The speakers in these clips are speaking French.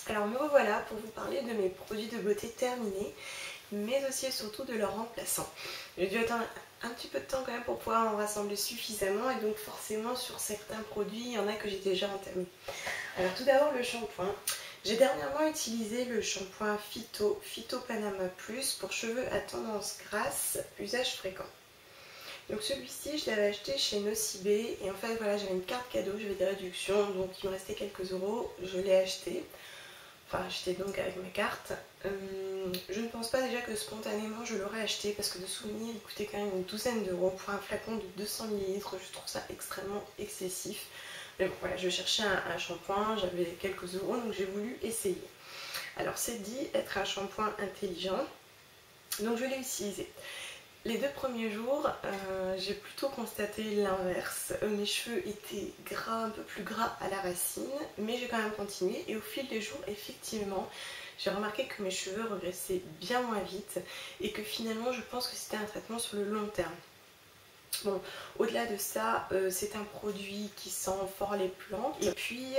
Alors me revoilà pour vous parler de mes produits de beauté terminés, mais aussi et surtout de leurs remplaçants. J'ai dû attendre un petit peu de temps quand même pour pouvoir en rassembler suffisamment, et donc forcément sur certains produits, il y en a que j'ai déjà entamés. Alors tout d'abord le shampoing. J'ai dernièrement utilisé le shampoing Phyto Panama Plus pour cheveux à tendance grasse, usage fréquent. Donc celui-ci je l'avais acheté chez Nocibé et en fait voilà, j'avais une carte cadeau, j'avais des réductions, donc il me restait quelques euros, je l'ai acheté. Enfin acheté donc avec ma carte. Je ne pense pas déjà que spontanément je l'aurais acheté parce que de souvenir il coûtait quand même une douzaine d'euros pour un flacon de 200 ml, je trouve ça extrêmement excessif. Mais bon voilà, je cherchais un shampoing, j'avais quelques euros donc j'ai voulu essayer. Alors c'est dit être un shampoing intelligent, donc je l'ai utilisé. Les 2 premiers jours, j'ai plutôt constaté l'inverse. Mes cheveux étaient gras, un peu plus gras à la racine, mais j'ai quand même continué et au fil des jours, effectivement, j'ai remarqué que mes cheveux regressaient bien moins vite et que finalement, je pense que c'était un traitement sur le long terme. Bon, au-delà de ça, c'est un produit qui sent fort les plantes et puis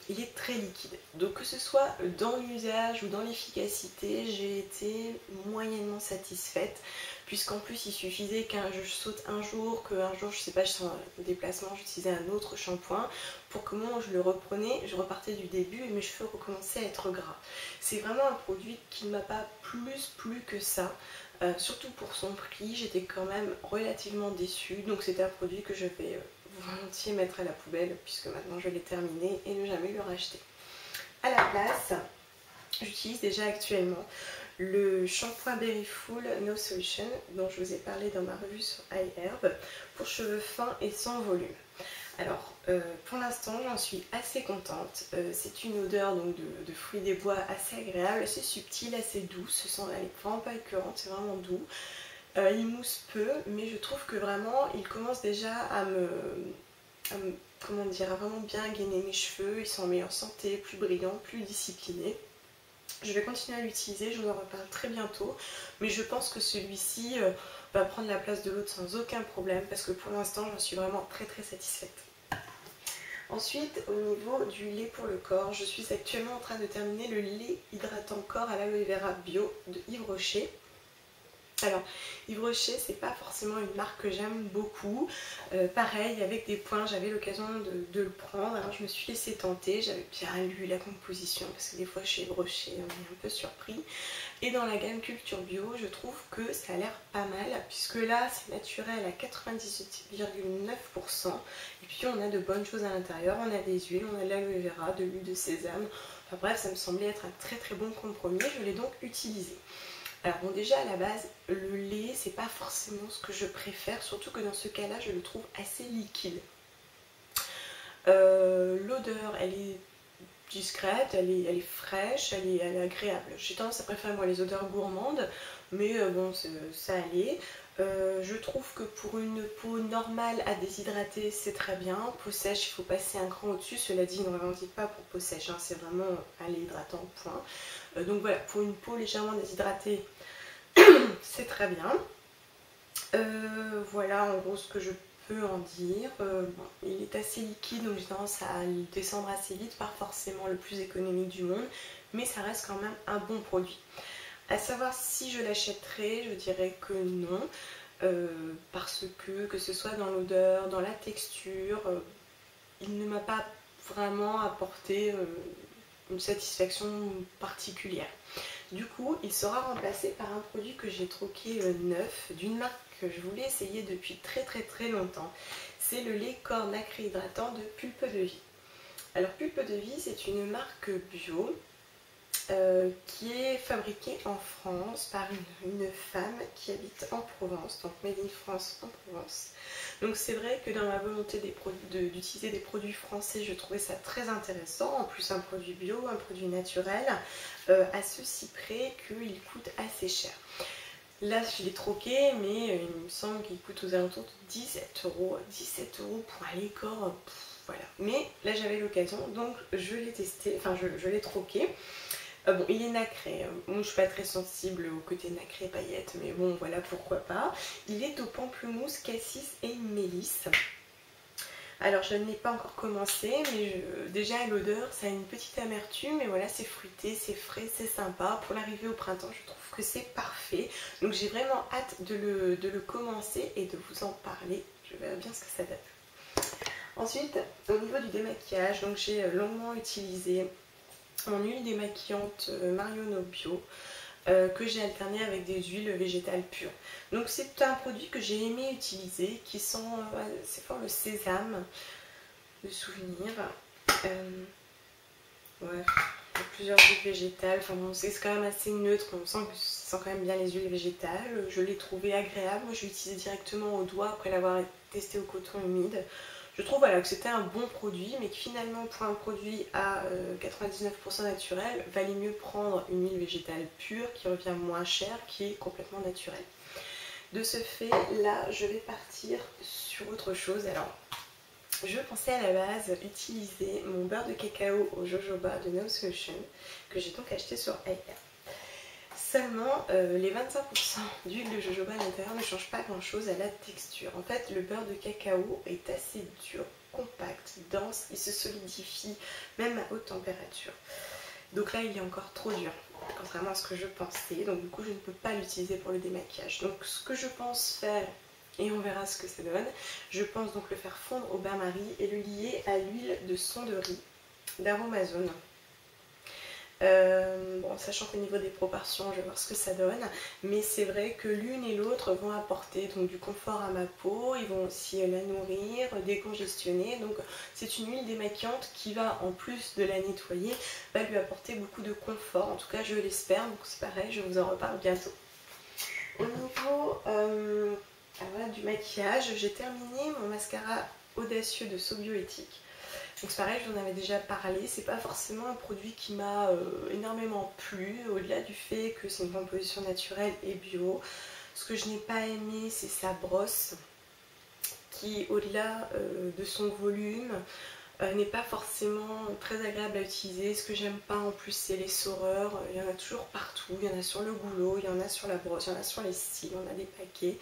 il est très liquide. Donc que ce soit dans l'usage ou dans l'efficacité, j'ai été moyennement satisfaite puisqu'en plus il suffisait qu'un je saute un jour, qu'un jour je sais pas, je suis en déplacement, j'utilisais un autre shampoing pour que moi je le reprenais, je repartais du début et mes cheveux recommençaient à être gras. C'est vraiment un produit qui ne m'a pas plus plu que ça. Surtout pour son prix, j'étais quand même relativement déçue, donc c'est un produit que je vais volontiers mettre à la poubelle puisque maintenant je l'ai terminé et ne jamais le racheter. À la place, j'utilise déjà actuellement le shampoing Berry Full No Solution dont je vous ai parlé dans ma revue sur iHerb pour cheveux fins et sans volume. Alors pour l'instant j'en suis assez contente, c'est une odeur donc de fruits des bois assez agréable, assez subtile, assez douce, elle est vraiment pas écœurante, c'est vraiment doux. Il mousse peu mais je trouve que vraiment il commence déjà à comment dire, à vraiment bien gainer mes cheveux, ils sont en meilleure santé, plus brillants, plus disciplinés. Je vais continuer à l'utiliser, je vous en reparle très bientôt, mais je pense que celui-ci va prendre la place de l'autre sans aucun problème parce que pour l'instant j'en suis vraiment très satisfaite. Ensuite, au niveau du lait pour le corps, je suis actuellement en train de terminer le lait hydratant corps à l'aloe vera bio de Yves Rocher. Alors, Yves Rocher, c'est pas forcément une marque que j'aime beaucoup. Pareil, avec des points, j'avais l'occasion de le prendre. Alors, je me suis laissée tenter. J'avais bien lu la composition parce que des fois, chez Yves Rocher, on est un peu surpris. Et dans la gamme Culture Bio, je trouve que ça a l'air pas mal puisque là, c'est naturel à 98,9%. Et puis, on a de bonnes choses à l'intérieur. On a des huiles, on a de l'aloe vera, de l'huile de sésame. Enfin bref, ça me semblait être un très bon compromis. Je l'ai donc utilisé. Alors bon, déjà à la base, le lait c'est pas forcément ce que je préfère, surtout que dans ce cas-là je le trouve assez liquide. L'odeur elle est discrète, elle est fraîche, elle est agréable. J'ai tendance à préférer moi les odeurs gourmandes, mais bon ça allait. Je trouve que pour une peau normale à déshydrater c'est très bien. Peau sèche il faut passer un cran au-dessus, cela dit ne revendique pas pour peau sèche, hein, c'est vraiment un lait hydratant point. Donc voilà, pour une peau légèrement déshydratée c'est très bien. Voilà en gros ce que je peux en dire. Bon, il est assez liquide donc j'ai tendance à le descendre assez vite, pas forcément le plus économique du monde, mais ça reste quand même un bon produit. À savoir si je l'achèterais, je dirais que non, parce que ce soit dans l'odeur, dans la texture, il ne m'a pas vraiment apporté une satisfaction particulière. Du coup, il sera remplacé par un produit que j'ai troqué neuf, d'une marque que je voulais essayer depuis très longtemps. C'est le lait corps nacré hydratant de Pulpe de Vie. Alors Pulpe de Vie, c'est une marque bio qui est fabriquée en France par une femme qui habite en Provence, donc Made in France en Provence. Donc c'est vrai que dans ma volonté d'utiliser des produits français, je trouvais ça très intéressant. En plus un produit bio, un produit naturel, à ceci près qu'il coûte assez cher. Là je l'ai troqué, mais il me semble qu'il coûte aux alentours de 17 euros. 17 euros pour un lait corps, voilà. Mais là j'avais l'occasion, donc je l'ai testé, enfin je l'ai troqué. Bon, il est nacré, moi je suis pas très sensible au côté nacré paillettes, mais bon voilà pourquoi pas. Il est au pamplemousse, cassis et mélisse. Alors je ne l'ai pas encore commencé, mais déjà à l'odeur ça a une petite amertume, mais voilà, c'est fruité, c'est frais, c'est sympa. Pour l'arrivée au printemps, je trouve que c'est parfait. Donc j'ai vraiment hâte de le commencer et de vous en parler. Je verrai bien ce que ça donne. Ensuite, au niveau du démaquillage, donc j'ai longuement utilisé mon huile démaquillante Marionneau Bio. Que j'ai alterné avec des huiles végétales pures. Donc c'est un produit que j'ai aimé utiliser, qui sent assez fort le sésame, de souvenir. Ouais, il y a plusieurs huiles végétales, enfin bon, c'est quand même assez neutre, on sent que ça sent quand même bien les huiles végétales. Je l'ai trouvé agréable, moi je l'ai utilisé directement au doigt après l'avoir testé au coton humide. Je trouve voilà, que c'était un bon produit, mais que finalement pour un produit à 99% naturel, valait mieux prendre une huile végétale pure qui revient moins cher, qui est complètement naturelle. De ce fait, là je vais partir sur autre chose. Alors, je pensais à la base utiliser mon beurre de cacao au jojoba de No Solution, que j'ai donc acheté sur Aïe. Seulement, les 25% d'huile de jojoba à l'intérieur ne changent pas grand chose à la texture. En fait, le beurre de cacao est assez dur, compact, dense, il se solidifie même à haute température. Donc là, il est encore trop dur, contrairement à ce que je pensais. Donc du coup, je ne peux pas l'utiliser pour le démaquillage. Donc ce que je pense faire, et on verra ce que ça donne, je pense donc le faire fondre au bain-marie et le lier à l'huile de son de riz d'Aromazone. Bon, sachant qu'au niveau des proportions, je vais voir ce que ça donne, mais c'est vrai que l'une et l'autre vont apporter donc du confort à ma peau, ils vont aussi la nourrir, décongestionner, donc c'est une huile démaquillante qui va, en plus de la nettoyer, va lui apporter beaucoup de confort, en tout cas je l'espère, donc c'est pareil, je vous en reparle bientôt. Au niveau voilà, du maquillage, j'ai terminé mon mascara audacieux de So Bioéthique. Donc c'est pareil, je vous en avais déjà parlé, c'est pas forcément un produit qui m'a énormément plu, au-delà du fait que c'est une composition naturelle et bio. Ce que je n'ai pas aimé, c'est sa brosse, qui au-delà de son volume, n'est pas forcément très agréable à utiliser. Ce que j'aime pas en plus, c'est les soreurs, il y en a toujours partout, il y en a sur le goulot, il y en a sur la brosse, il y en a sur les cils, on a des paquets.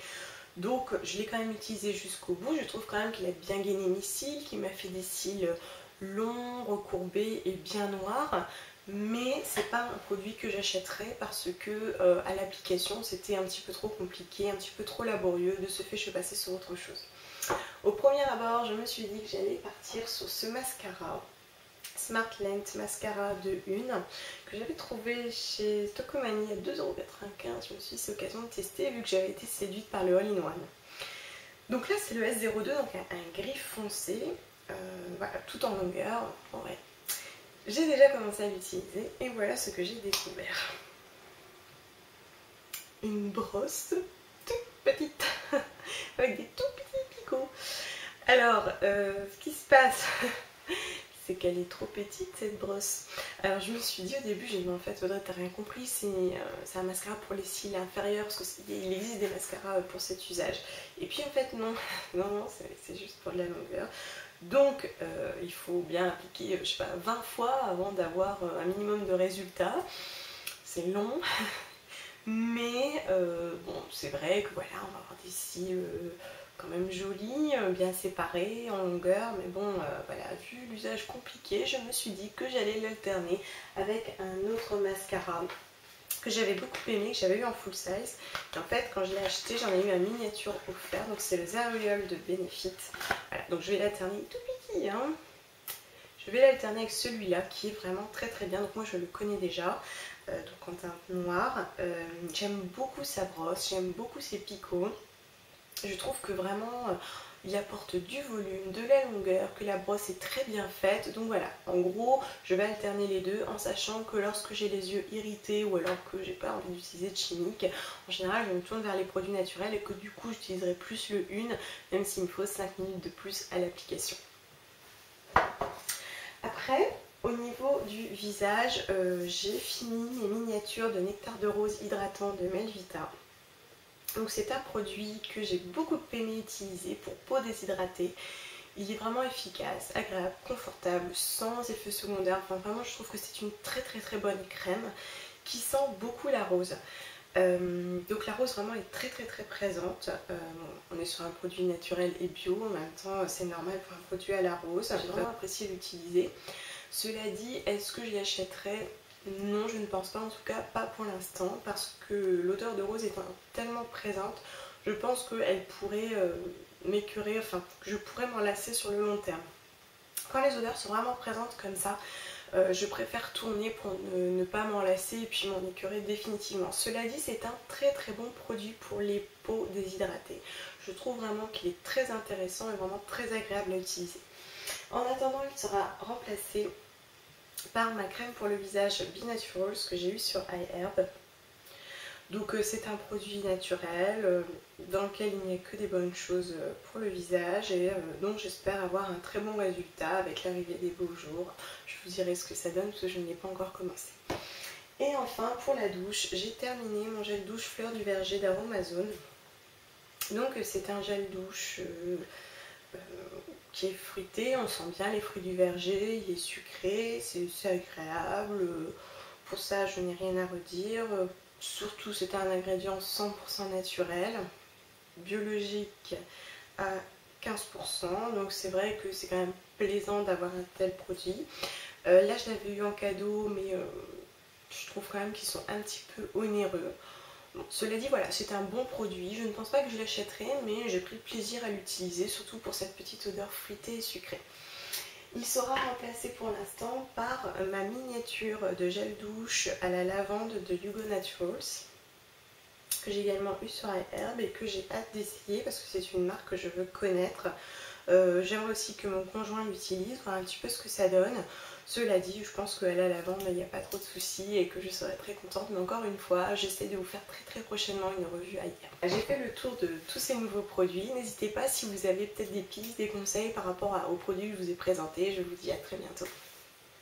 Donc je l'ai quand même utilisé jusqu'au bout. Je trouve quand même qu'il a bien gainé mes cils, qu'il m'a fait des cils longs, recourbés et bien noirs. Mais c'est pas un produit que j'achèterais parce que à l'application c'était un petit peu trop compliqué, un petit peu trop laborieux. De ce fait, je suis passée sur autre chose. Au premier abord, je me suis dit que j'allais partir sur ce mascara. Smart Length Mascara de Une, que j'avais trouvé chez Tocomanie à 2,95 €. Je me suis dit c'est l'occasion de tester vu que j'avais été séduite par le All-in-One. Donc là c'est le S02, donc un gris foncé, voilà, tout en longueur. En vrai, j'ai déjà commencé à l'utiliser et voilà ce que j'ai découvert. Une brosse toute petite avec des tout petits picots. Alors, ce qui se passe, c'est qu'elle est trop petite cette brosse. Alors je me suis dit au début, j'ai dit en fait Audrey, t'as rien compris, c'est un mascara pour les cils inférieurs, parce qu'il existe des mascaras pour cet usage. Et puis en fait non, non, c'est juste pour de la longueur. Donc il faut bien appliquer, je sais pas, 20 fois avant d'avoir un minimum de résultats. C'est long, mais bon, c'est vrai que voilà, on va avoir des cils quand même joli, bien séparé en longueur, mais bon voilà, vu l'usage compliqué, je me suis dit que j'allais l'alterner avec un autre mascara que j'avais beaucoup aimé, que j'avais eu en full size. Et en fait quand je l'ai acheté, j'en ai eu un miniature offert, donc c'est le Zariol de Benefit. Voilà, donc je vais l'alterner tout petit, hein. Je vais l'alterner avec celui-là qui est vraiment très très bien, donc moi je le connais déjà, donc en teinte noire. J'aime beaucoup sa brosse, j'aime beaucoup ses picots. Je trouve que vraiment il apporte du volume, de la longueur, que la brosse est très bien faite. Donc voilà, en gros je vais alterner les deux en sachant que lorsque j'ai les yeux irrités ou alors que j'ai pas envie d'utiliser de chimique, en général je me tourne vers les produits naturels et que du coup j'utiliserai plus le Une, même s'il me faut 5 minutes de plus à l'application. Après, au niveau du visage, j'ai fini mes miniatures de nectar de rose hydratant de Melvita. Donc c'est un produit que j'ai beaucoup aimé utiliser pour peau déshydratée. Il est vraiment efficace, agréable, confortable, sans effet secondaire. Enfin vraiment je trouve que c'est une très très très bonne crème qui sent beaucoup la rose. Donc la rose vraiment est très très très présente. On est sur un produit naturel et bio, en même temps c'est normal pour un produit à la rose. J'ai vraiment apprécié l'utiliser. Cela dit, est-ce que j'y achèterais? Non, je ne pense pas, en tout cas pas pour l'instant, parce que l'odeur de rose étant tellement présente, je pense qu'elle pourrait m'écœurer, enfin que je pourrais m'en lasser sur le long terme. Quand les odeurs sont vraiment présentes comme ça, je préfère tourner pour ne pas m'en lasser et puis m'en écœurer définitivement. Cela dit, c'est un très très bon produit pour les peaux déshydratées. Je trouve vraiment qu'il est très intéressant et vraiment très agréable à utiliser. En attendant, il sera remplacé par ma crème pour le visage Be Naturals que j'ai eu sur iHerb. Donc c'est un produit naturel dans lequel il n'y a que des bonnes choses pour le visage et donc j'espère avoir un très bon résultat avec l'arrivée des beaux jours. Je vous dirai ce que ça donne parce que je ne l'ai pas encore commencé. Et enfin pour la douche, j'ai terminé mon gel douche fleur du verger d'Aromazone. Donc c'est un gel douche qui est fruité, on sent bien les fruits du verger, il est sucré, c'est agréable. Pour ça je n'ai rien à redire. Surtout c'est un ingrédient 100% naturel, biologique à 15%, donc c'est vrai que c'est quand même plaisant d'avoir un tel produit. Là je l'avais eu en cadeau, mais je trouve quand même qu'ils sont un petit peu onéreux. Bon, cela dit, voilà, c'est un bon produit. Je ne pense pas que je l'achèterai, mais j'ai pris plaisir à l'utiliser, surtout pour cette petite odeur fruitée et sucrée. Il sera remplacé pour l'instant par ma miniature de gel douche à la lavande de Hugo Naturals, que j'ai également eu sur iHerb et que j'ai hâte d'essayer parce que c'est une marque que je veux connaître. J'aimerais aussi que mon conjoint l'utilise, voir un petit peu ce que ça donne. Cela dit, je pense qu'à la lavande, il n'y a pas trop de soucis et que je serai très contente. Mais encore une fois, j'essaie de vous faire très très prochainement une revue iHerb. J'ai fait le tour de tous ces nouveaux produits. N'hésitez pas si vous avez peut-être des pistes, des conseils par rapport aux produits que je vous ai présentés. Je vous dis à très bientôt.